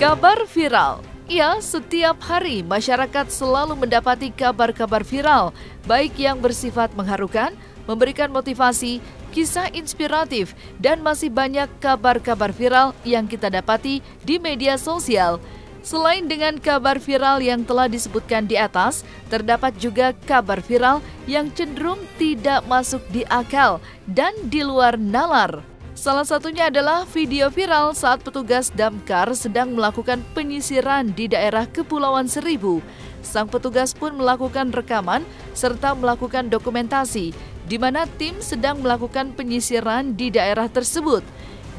Kabar viral. Ya, setiap hari masyarakat selalu mendapati kabar-kabar viral, baik yang bersifat mengharukan, memberikan motivasi, kisah inspiratif, dan masih banyak kabar-kabar viral yang kita dapati di media sosial. Selain dengan kabar viral yang telah disebutkan di atas, terdapat juga kabar viral yang cenderung tidak masuk di akal dan di luar nalar. Salah satunya adalah video viral saat petugas damkar sedang melakukan penyisiran di daerah Kepulauan Seribu. Sang petugas pun melakukan rekaman serta melakukan dokumentasi, di mana tim sedang melakukan penyisiran di daerah tersebut.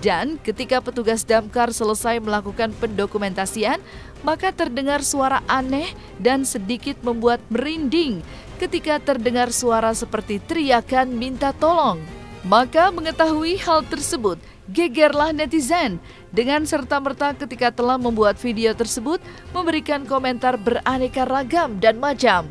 Dan ketika petugas damkar selesai melakukan pendokumentasian, maka terdengar suara aneh dan sedikit membuat merinding ketika terdengar suara seperti teriakan minta tolong. Maka mengetahui hal tersebut, gegerlah netizen dengan serta-merta ketika telah membuat video tersebut memberikan komentar beraneka ragam dan macam.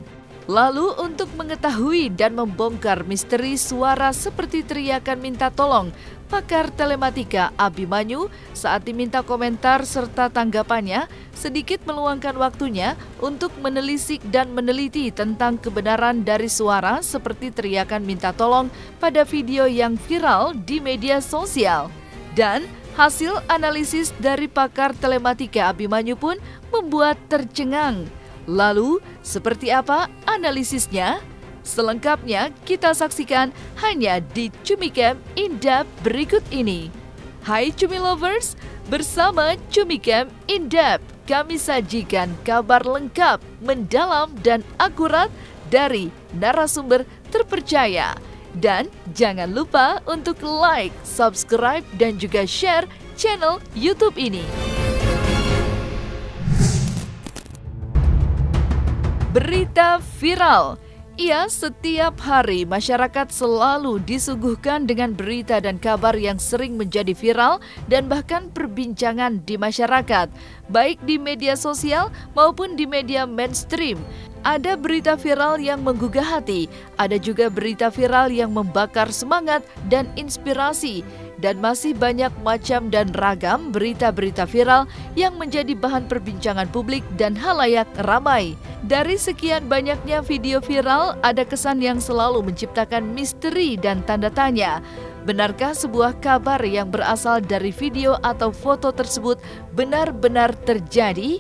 Lalu untuk mengetahui dan membongkar misteri suara seperti teriakan minta tolong, pakar telematika Abimanyu saat diminta komentar serta tanggapannya sedikit meluangkan waktunya untuk menelisik dan meneliti tentang kebenaran dari suara seperti teriakan minta tolong pada video yang viral di media sosial. Dan hasil analisis dari pakar telematika Abimanyu pun membuat tercengang. Lalu, seperti apa analisisnya? Selengkapnya kita saksikan hanya di Cumicam In-Depth berikut ini. Hai Cumi Lovers, bersama Cumicam In-Depth kami sajikan kabar lengkap, mendalam dan akurat dari narasumber terpercaya. Dan jangan lupa untuk like, subscribe dan juga share channel YouTube ini. Berita viral. Ya, setiap hari masyarakat selalu disuguhkan dengan berita dan kabar yang sering menjadi viral dan bahkan perbincangan di masyarakat, baik di media sosial maupun di media mainstream. Ada berita viral yang menggugah hati, ada juga berita viral yang membakar semangat dan inspirasi, dan masih banyak macam dan ragam berita-berita viral yang menjadi bahan perbincangan publik dan halayak ramai. Dari sekian banyaknya video viral, ada kesan yang selalu menciptakan misteri dan tanda tanya. Benarkah sebuah kabar yang berasal dari video atau foto tersebut benar-benar terjadi?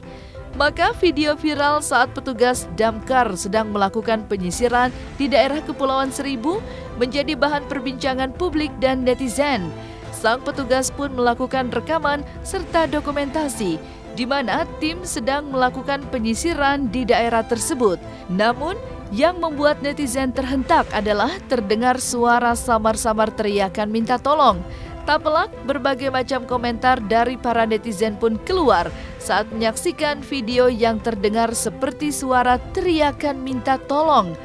Maka video viral saat petugas damkar sedang melakukan penyisiran di daerah Kepulauan Seribu menjadi bahan perbincangan publik dan netizen. Sang petugas pun melakukan rekaman serta dokumentasi di mana tim sedang melakukan penyisiran di daerah tersebut. Namun, yang membuat netizen terhentak adalah terdengar suara samar-samar teriakan minta tolong. Tak pelak, berbagai macam komentar dari para netizen pun keluar saat menyaksikan video yang terdengar seperti suara teriakan minta tolong.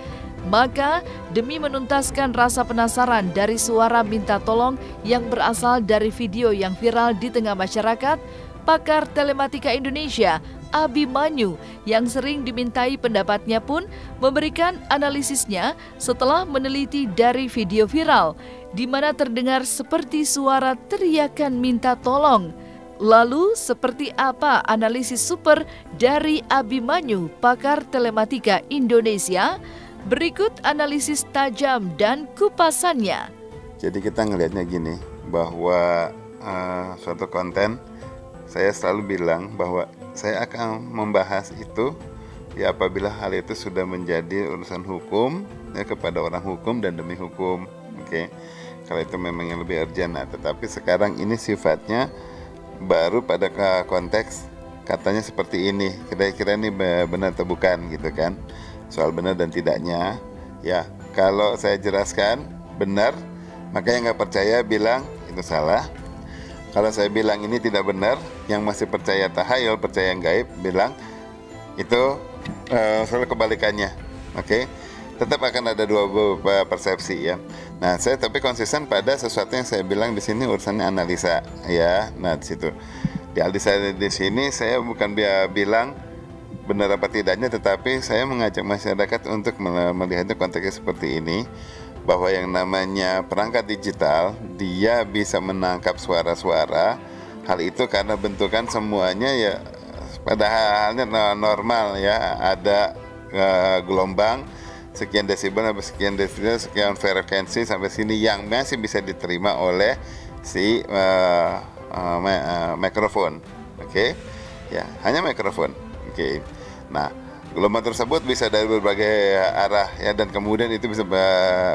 Maka, demi menuntaskan rasa penasaran dari suara minta tolong yang berasal dari video yang viral di tengah masyarakat, pakar telematika Indonesia, Abimanyu, yang sering dimintai pendapatnya pun memberikan analisisnya setelah meneliti dari video viral, di mana terdengar seperti suara teriakan minta tolong. Lalu, seperti apa analisis super dari Abimanyu, pakar telematika Indonesia? Berikut analisis tajam dan kupasannya. Jadi kita ngelihatnya gini, bahwa suatu konten, saya selalu bilang bahwa saya akan membahas itu ya apabila hal itu sudah menjadi urusan hukum ya, kepada orang hukum dan demi hukum. Oke. Kalau itu memang yang lebih urgent. Nah, tetapi sekarang ini sifatnya baru pada konteks katanya seperti ini. Kira-kira ini benar atau bukan gitu kan. Soal benar dan tidaknya. Ya, kalau saya jelaskan benar, maka yang nggak percaya bilang itu salah. Kalau saya bilang ini tidak benar, yang masih percaya tahayul, percaya yang gaib, bilang itu selalu kebalikannya. Oke, tetap akan ada dua persepsi ya. Nah, saya tapi konsisten pada sesuatu yang saya bilang di sini urusannya analisa ya. Nah, di situ di analisa di sini saya bukan bilang benar apa tidaknya, tetapi saya mengajak masyarakat untuk melihatnya konteksnya seperti ini. Bahwa yang namanya perangkat digital, dia bisa menangkap suara-suara. Hal itu karena bentukan semuanya ya padahalnya normal ya, ada gelombang sekian desibel sampai sekian desibel, sekian frekuensi sampai sini yang masih bisa diterima oleh si mikrofon. Oke. Ya, hanya mikrofon. Oke. Nah, gelombang tersebut bisa dari berbagai arah ya, dan kemudian itu bisa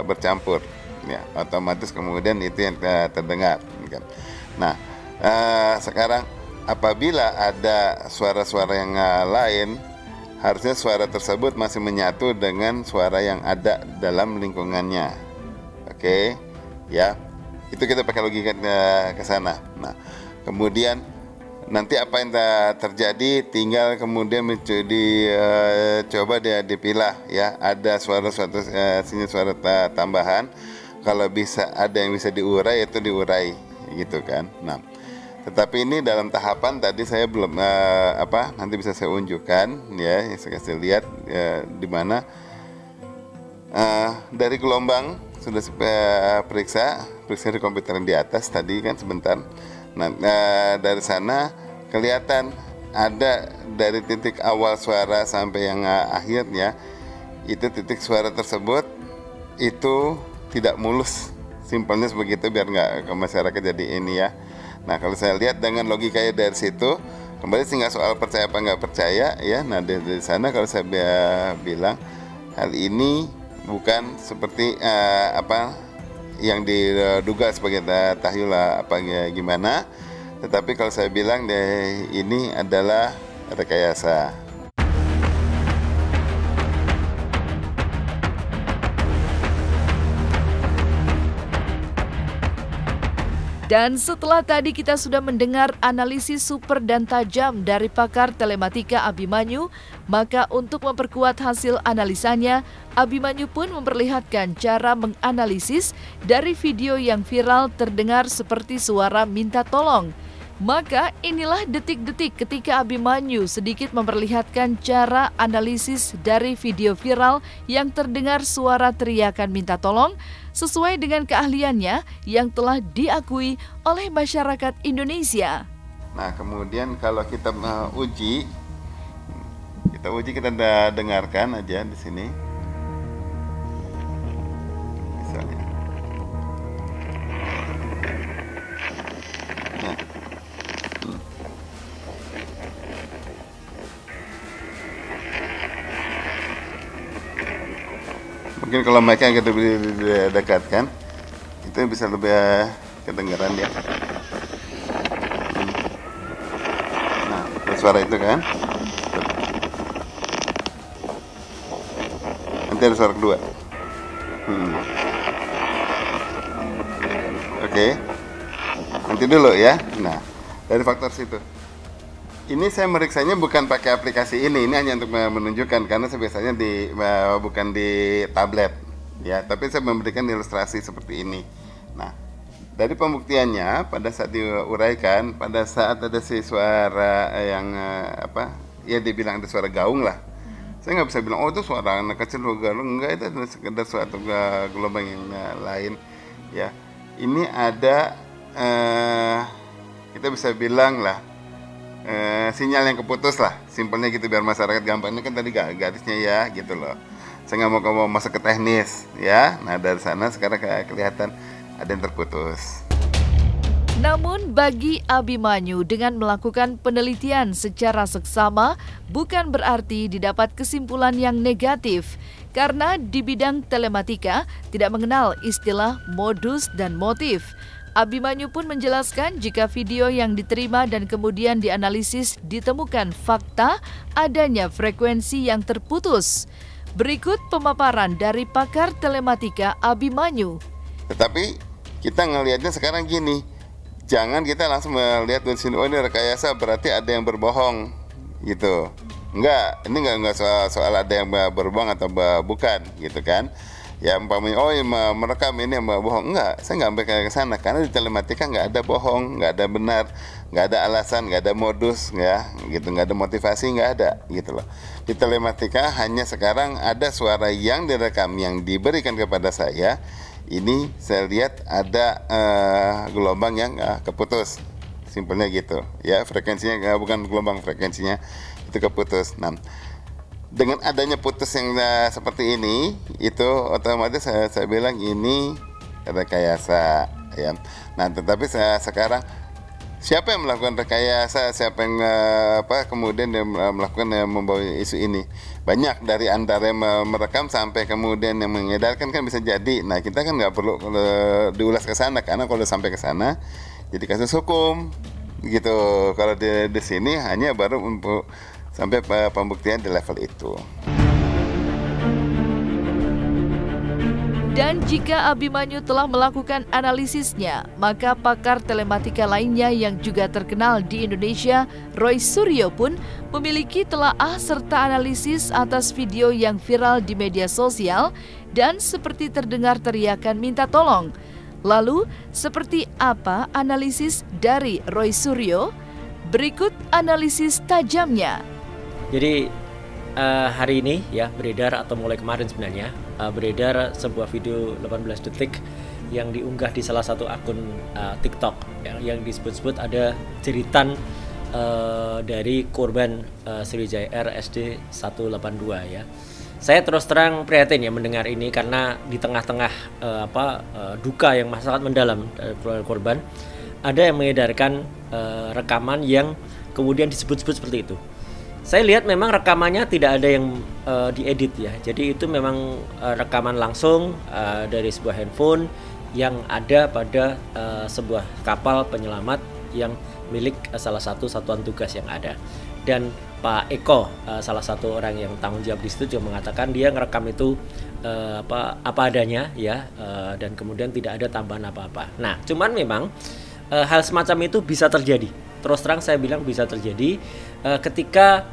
bercampur. Ya, otomatis kemudian itu yang terdengar. Nah, sekarang apabila ada suara-suara yang lain, harusnya suara tersebut masih menyatu dengan suara yang ada dalam lingkungannya. Oke, ya, itu kita pakai logika ke sana. Nah, kemudian nanti apa yang terjadi tinggal kemudian coba dia dipilah ya, ada sini suara tambahan. Kalau bisa ada yang bisa diurai itu diurai gitu kan. Nah, tetapi ini dalam tahapan tadi saya belum nanti bisa saya unjukkan ya, saya kasih lihat di mana dari gelombang sudah periksa di komputer yang di atas tadi kan sebentar. Nah, dari sana kelihatan ada dari titik awal suara sampai yang akhirnya, itu titik suara tersebut itu tidak mulus, simpelnya begitu biar nggak ke masyarakat jadi ini ya. Nah, kalau saya lihat dengan logikanya dari situ, kembali sih nggak soal percaya apa nggak percaya ya. Nah, dari sana kalau saya bilang hal ini bukan seperti yang diduga sebagai tahyul apa gimana, tetapi kalau saya bilang ini adalah rekayasa. Dan setelah tadi kita sudah mendengar analisis super dan tajam dari pakar telematika Abimanyu, maka untuk memperkuat hasil analisanya, Abimanyu pun memperlihatkan cara menganalisis dari video yang viral terdengar seperti suara minta tolong. Maka inilah detik-detik ketika Abimanyu sedikit memperlihatkan cara analisis dari video viral yang terdengar suara teriakan minta tolong sesuai dengan keahliannya yang telah diakui oleh masyarakat Indonesia. Nah, kemudian kalau kita uji, kita dengarkan aja di sini. Misalnya. Nah. Mungkin kalau mic-nya kita dekatkan, itu bisa lebih kedengaran ya. Nah, suara itu kan. Nanti ada suara kedua. Oke. Nanti dulu ya. Nah, dari faktor situ. Ini saya meriksanya bukan pakai aplikasi ini hanya untuk menunjukkan, karena saya biasanya bukan di tablet ya, tapi saya memberikan ilustrasi seperti ini. Nah, dari pembuktiannya pada saat diuraikan, pada saat ada si suara yang ya dibilang ada suara gaung lah, saya nggak bisa bilang oh itu suara anak kecil gaung, enggak, itu adalah sekedar suatu gelombang yang lain ya. Ini ada kita bisa bilang lah sinyal yang keputus lah, simpelnya gitu biar masyarakat gampang. Ini kan tadi garisnya ya gitu loh. Saya nggak mau masuk ke teknis ya. Nah, dari sana sekarang kelihatan ada yang terputus. Namun bagi Abimanyu, dengan melakukan penelitian secara seksama bukan berarti didapat kesimpulan yang negatif, karena di bidang telematika tidak mengenal istilah modus dan motif. Abimanyu pun menjelaskan jika video yang diterima dan kemudian dianalisis ditemukan fakta adanya frekuensi yang terputus. Berikut pemaparan dari pakar telematika Abimanyu. Tetapi kita ngelihatnya sekarang gini, jangan kita langsung melihat dari sini, oh ini rekayasa berarti ada yang berbohong gitu. Enggak, ini enggak soal ada yang berbohong atau bukan gitu kan. Ya umpamanya oh ya, merekam ini yang bohong, enggak, saya nggak sampai ke sana, karena di telematika nggak ada bohong, nggak ada benar, nggak ada alasan, nggak ada modus ya gitu, nggak ada motivasi, nggak ada gitu loh. Di telematika hanya sekarang ada suara yang direkam yang diberikan kepada saya, ini saya lihat ada gelombang yang keputus simpelnya gitu ya, frekuensinya bukan gelombang, frekuensinya itu keputus. Nah, dengan adanya putus yang seperti ini, itu otomatis saya bilang ini rekayasa ya. Nah, tetapi sekarang siapa yang melakukan rekayasa, siapa yang kemudian yang melakukan membawa isu ini? Banyak, dari antara yang merekam sampai kemudian yang mengedarkan kan bisa jadi. Nah, kita kan nggak perlu diulas ke sana, karena kalau sampai ke sana jadi kasus hukum gitu. Kalau di sini hanya baru untuk sampai pembuktian di level itu. Dan jika Abimanyu telah melakukan analisisnya, maka pakar telematika lainnya yang juga terkenal di Indonesia, Roy Suryo pun memiliki telaah serta analisis atas video yang viral di media sosial dan seperti terdengar teriakan minta tolong. Lalu, seperti apa analisis dari Roy Suryo? Berikut analisis tajamnya. Jadi hari ini ya beredar, atau mulai kemarin sebenarnya beredar sebuah video 18 detik yang diunggah di salah satu akun TikTok yang disebut-sebut ada jeritan dari korban Sriwijaya Air SD 182 ya. Saya terus terang prihatin ya mendengar ini, karena di tengah-tengah duka yang sangat mendalam dari korban, ada yang mengedarkan rekaman yang kemudian disebut-sebut seperti itu. Saya lihat memang rekamannya tidak ada yang diedit ya. Jadi itu memang rekaman langsung dari sebuah handphone yang ada pada sebuah kapal penyelamat yang milik salah satu satuan tugas yang ada. Dan Pak Eko, salah satu orang yang tanggung jawab di situ, juga mengatakan dia ngerekam itu apa adanya ya, dan kemudian tidak ada tambahan apa-apa. Nah, cuman memang hal semacam itu bisa terjadi. Terus terang saya bilang bisa terjadi ketika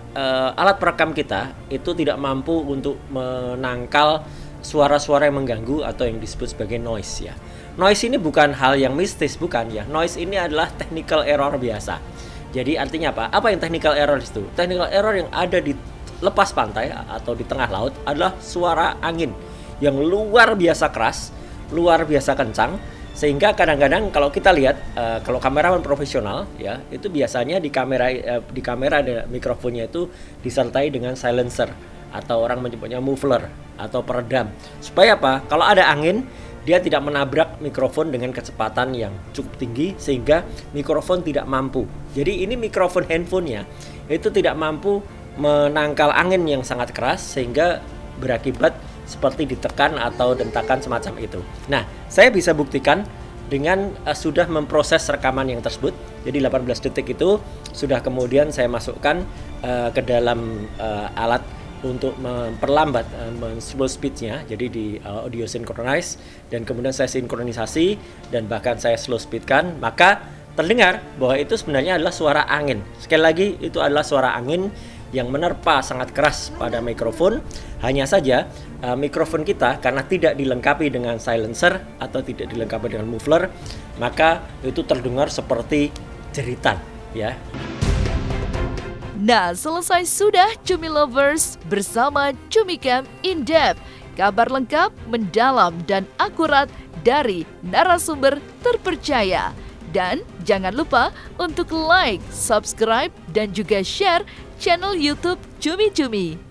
alat perekam kita itu tidak mampu untuk menangkal suara-suara yang mengganggu atau yang disebut sebagai noise ya. Noise ini bukan hal yang mistis, bukan ya. Noise ini adalah technical error biasa. Jadi artinya apa? Apa yang technical error itu? Technical error yang ada di lepas pantai atau di tengah laut adalah suara angin yang luar biasa keras, luar biasa kencang. Sehingga kadang-kadang kalau kita lihat, kalau kameramen profesional ya, itu biasanya di kamera mikrofonnya itu disertai dengan silencer, atau orang menyebutnya muffler atau peredam. Supaya apa? Kalau ada angin, dia tidak menabrak mikrofon dengan kecepatan yang cukup tinggi sehingga mikrofon tidak mampu. Jadi ini mikrofon handphonenya itu tidak mampu menangkal angin yang sangat keras sehingga berakibat seperti ditekan atau dentakan semacam itu. Nah, saya bisa buktikan dengan sudah memproses rekaman yang tersebut. Jadi 18 detik itu sudah kemudian saya masukkan ke dalam alat untuk memperlambat slow speednya. Jadi di audio synchronize, dan kemudian saya sinkronisasi dan bahkan saya slow speedkan, maka terdengar bahwa itu sebenarnya adalah suara angin. Sekali lagi, itu adalah suara angin yang menerpa sangat keras pada mikrofon. Hanya saja mikrofon kita karena tidak dilengkapi dengan silencer atau tidak dilengkapi dengan muffler, maka itu terdengar seperti jeritan ya. Nah, selesai sudah Cumi Lovers bersama Cumi Camp In Depth. Kabar lengkap, mendalam, dan akurat dari narasumber terpercaya. Dan jangan lupa untuk like, subscribe, dan juga share channel YouTube Cumi Cumi.